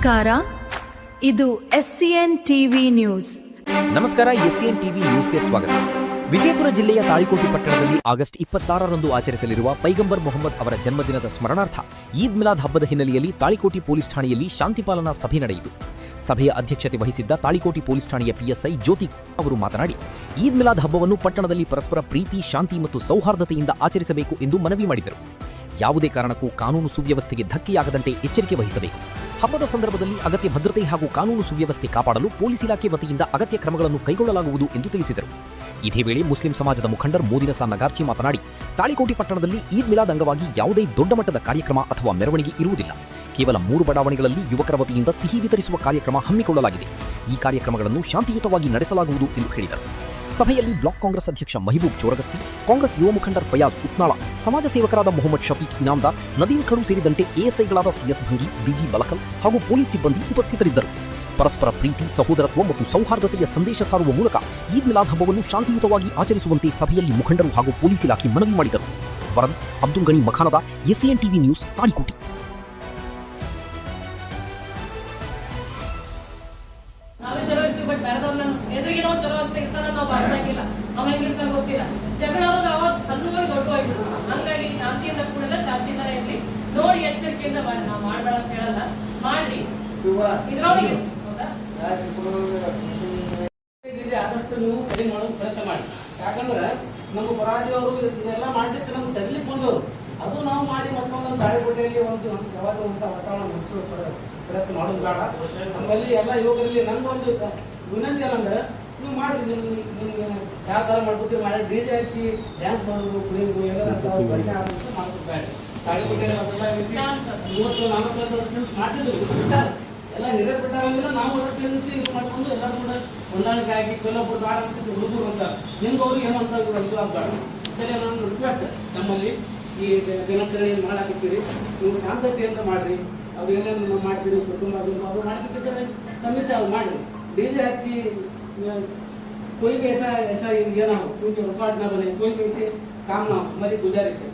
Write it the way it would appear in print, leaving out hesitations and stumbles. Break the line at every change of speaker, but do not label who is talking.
ನಮಸ್ಕಾರ, ಇದು ಎಸ್ಸಿಎನ್ TV news.
ನಮಸ್ಕಾರ, ಎಸ್ಸಿಎನ್ ಟಿವಿ ನ್ಯೂಸ್ಗೆ ಸ್ವಾಗತ. ವಿಜಯಪುರ ಜಿಲ್ಲೆಯ ತಾಳಿಕೋಟೆ ಪಟ್ಟಣದಲ್ಲಿ ಆಗಸ್ಟ್ 26ರಂದು ಆಚರಿಸಲಿರುವ ಪೈಗಂಬರ್ ಮೊಹಮ್ಮದ್ ಅವರ ಜನ್ಮದಿನದ ಸ್ಮರಣಾರ್ಥ ಈದ್ ಮಿಲಾದ್ ಹಬ್ಬದ ಹಿನ್ನೆಲೆಯಲ್ಲಿ ತಾಳಿಕೋಟೆ ಪೊಲೀಸ್ ಠಾಣೆಯಲ್ಲಿ ಶಾಂತಿಪಾಲನಾ ಸಭೆ ನಡೆಯಿತು. ಸಭೆಯ ಅಧ್ಯಕ್ಷತೆ ವಹಿಸಿದ್ದ ತಾಳಿಕೋಟೆ ಪೊಲೀಸ್ ಠಾಣೆಯ ಪಿಎಸ್ಐ ಜ್ಯೋತಿ ಅವರು ಮಾತನಾಡಿ, ಈದ್ ಮಿಲಾದ್ ಹಬ್ಬವನ್ನು ಪಟ್ಟಣದಲ್ಲಿ ಪರಸ್ಪರ ಪ್ರೀತಿ, ಶಾಂತಿ ಮತ್ತು ಸೌಹಾರ್ದತೆಯಿಂದ ಆಚರಿಸಬೇಕು ಎಂದು ಮನವಿ ಮಾಡಿದರು. ಯಾವುದೇ ಕಾರಣಕ್ಕೂ ಕಾನೂನು ಸುವ್ಯವಸ್ಥೆಗೆ ಧಕ್ಕೆಯಾಗದಂತೆ ಎಚ್ಚರಿಕೆ ವಹಿಸಬೇಕು. ಹಬ್ಬದ ಸಂದರ್ಭದಲ್ಲಿ ಅಗತ್ಯ ಭದ್ರತೆ ಹಾಗೂ ಕಾನೂನು ಸುವ್ಯವಸ್ಥೆ ಕಾಪಾಡಲು ಪೊಲೀಸ್ ಇಲಾಖೆ ವತಿಯಿಂದ ಅಗತ್ಯ ಕ್ರಮಗಳನ್ನು ಕೈಗೊಳ್ಳಲಾಗುವುದು ಎಂದು ತಿಳಿಸಿದರು. ಇದೇ ವೇಳೆ ಮುಸ್ಲಿಂ ಸಮಾಜದ ಮುಖಂಡರ್ ಮೋದಿನಸಾ ನಗಾರ್ಚಿ ಮಾತನಾಡಿ, ತಾಳಿಕೋಟೆ ಪಟ್ಟಣದಲ್ಲಿ ಈದ್ ಮಿಲಾದ್ ಅಂಗವಾಗಿ ಯಾವುದೇ ದೊಡ್ಡ ಮಟ್ಟದ ಕಾರ್ಯಕ್ರಮ ಅಥವಾ ಮೆರವಣಿಗೆ ಇರುವುದಿಲ್ಲ. ಕೇವಲ 3 ಬಡಾವಣೆಗಳಲ್ಲಿ ಯುವಕರ ವತಿಯಿಂದ ಸಿಹಿ ವಿತರಿಸುವ ಕಾರ್ಯಕ್ರಮ ಹಮ್ಮಿಕೊಳ್ಳಲಾಗಿದೆ. ಈ ಕಾರ್ಯಕ್ರಮಗಳನ್ನು ಶಾಂತಿಯುತವಾಗಿ ನಡೆಸಲಾಗುವುದು ಎಂದು ಹೇಳಿದರು. ಸಭೆಯಲ್ಲಿ ಬ್ಲಾಕ್ ಕಾಂಗ್ರೆಸ್ ಅಧ್ಯಕ್ಷ ಮಹಿಬೂಬ್ ಚೋರಗಸ್ತಿ, ಕಾಂಗ್ರೆಸ್ ಯುವ ಮುಖಂಡರ್ ಫಯಾಜ್ ಉತ್ನಾಳ, ಸಮಾಜ ಸೇವಕರಾದ ಮೊಹಮ್ಮದ್ ಶಫೀಕ್ ಇನಾಮ್ದಾರ್, ನದೀಮ್ ಖಡು ಸೇರಿದಂತೆ ಎಎಸ್ಐಗಳಾದ ಸಿಎಸ್ ಭಂಗಿ, ಬಿಜಿ ಬಲಕಲ್ ಹಾಗೂ ಪೊಲೀಸ್ ಸಿಬ್ಬಂದಿ ಉಪಸ್ಥಿತರಿದ್ದರು. ಪರಸ್ಪರ ಪ್ರೀತಿ, ಸಹೋದರತ್ವ ಮತ್ತು ಸೌಹಾರ್ದತೆಯ ಸಂದೇಶ ಸಾರುವ ಮೂಲಕ ಈದ್ ಮಿಲಾದ್ ಹಬ್ಬವನ್ನು ಶಾಂತಿಯುತವಾಗಿ ಆಚರಿಸುವಂತೆ ಸಭೆಯಲ್ಲಿ ಮುಖಂಡರು ಹಾಗೂ ಪೊಲೀಸ್ ಇಲಾಖೆ ಮನವಿ ಮಾಡಿದರು. ವರದಿ ಅಬ್ದುಲ್ ಗನಿ ಮಖಾನದ, ಎಸ್ಸಿಎನ್ ಟಿವಿ ನ್ಯೂಸ್, ತಾಳಿಕೋಟೆ.
ಹಂಗಾಗಿ ಶಾಂತಿಯಿಂದ ಕೂಡಲ್ಲ, ಶಾಂತಿಯಿಂದ ಇರಲಿ, ನೋಡಿ ಎಚ್ಚರಿಕೆಯಿಂದ ಮಾಡಿ. ನಾವು ಮಾಡಬೇಡ ಅಂತ ಹೇಳಲ್ಲ, ಮಾಡ್ರಿ. ಇದ್ರೊಳಗೆ
ಆದಷ್ಟು ನೀವು ಕಡಿಮೆ ಮಾಡೋದು ಪ್ರಯತ್ನ ಮಾಡಿ. ಯಾಕಂದ್ರೆ ನಮ್ಮ ಪರಾಜಿಯವರು ಇದೆಲ್ಲ ಮಾಡ್ಲಿಕ್ಕೆ ನಮ್ಗೆ ತರಲಿಕ್ಕೆ ಬಂದವರು, ಅದು ನಾವು ಮಾಡಿ ಮತ್ತೊಂದು ತಾಳಿಕೋಟೆಯಲ್ಲಿ ಒಂದು ಯಾವಾಗ ವಾತಾವರಣ ನಡೆಸುವ ಪ್ರಯತ್ನ ಮಾಡೋದು ಬೇಡ. ನಮ್ಮಲ್ಲಿ ಎಲ್ಲ ಯುವಕರಲ್ಲಿ ನನ್ಗೊಂದು ವಿನಂತಿ ಏನಂದ್ರೆ, ನೀವು ಮಾಡಿ, ನಿಮ್ಗೆ ಯಾವ ಥರ ಮಾಡ್ಕೊತೀವಿ ಮಾಡಿ, ಡಿಜೆ ಹಚ್ಚಿ ಡ್ಯಾನ್ಸ್ ಮಾಡೋದು, ಕುಡಿಯೋದು ಎಲ್ಲ ಬಟ್ಟೆ ಆಗೋದು ಮಾಡೋದು ಬೇಡ. ತಾಳಿಕೋಟೆ 30-40 ವರ್ಷ ಮಾಡ್ತಿದ್ರು, ಎಲ್ಲ ಹಿರಿಯರು ಬಿಟ್ಟಾರಂದ್ರೆ ನಾವು ಅದಕ್ಕೆ ಇದು ಮಾಡ್ಕೊಂಡು ಎಲ್ಲರೂ ಕೂಡ ಹೊಂದಾಣಿಕೆ ಆಗಿ ಕೊಲ್ಲೊಬ್ಬರು ಬೇಡ ಅಂತ ಹುಡುಗರು ಅಂತ ನಿಮ್ಗೆ ಅವ್ರಿಗೆ ಏನಂತ ಇದು ಬೇಡ. ಸರಿ, ನಾನು ರಿಕ್ವೆಸ್ಟ್, ನಮ್ಮಲ್ಲಿ ಈ ದಿನಾಚರಣೆ ಮಾಡಾಕಿರ್ತೀರಿ, ನೀವು ಶಾಂತತೆಯಿಂದ ಮಾಡಿರಿ. ಅವ್ರು ಏನೇನು ಮಾಡ್ತೀರಿ, ಕುಟುಂಬ ಅದು ಮಾಡಬೇಕಿದ್ರೆ ತಮ್ಮಿಚ್ಚ ಅವ್ರು ಮಾಡಿರಿ. ಡಿಜೆ ಹಚ್ಚಿ कोई भी ऐसा ये ना हो, क्योंकि रिकॉर्ड ना बने, कोई भी ऐसे काम ना हो, हमारी गुजारिश है.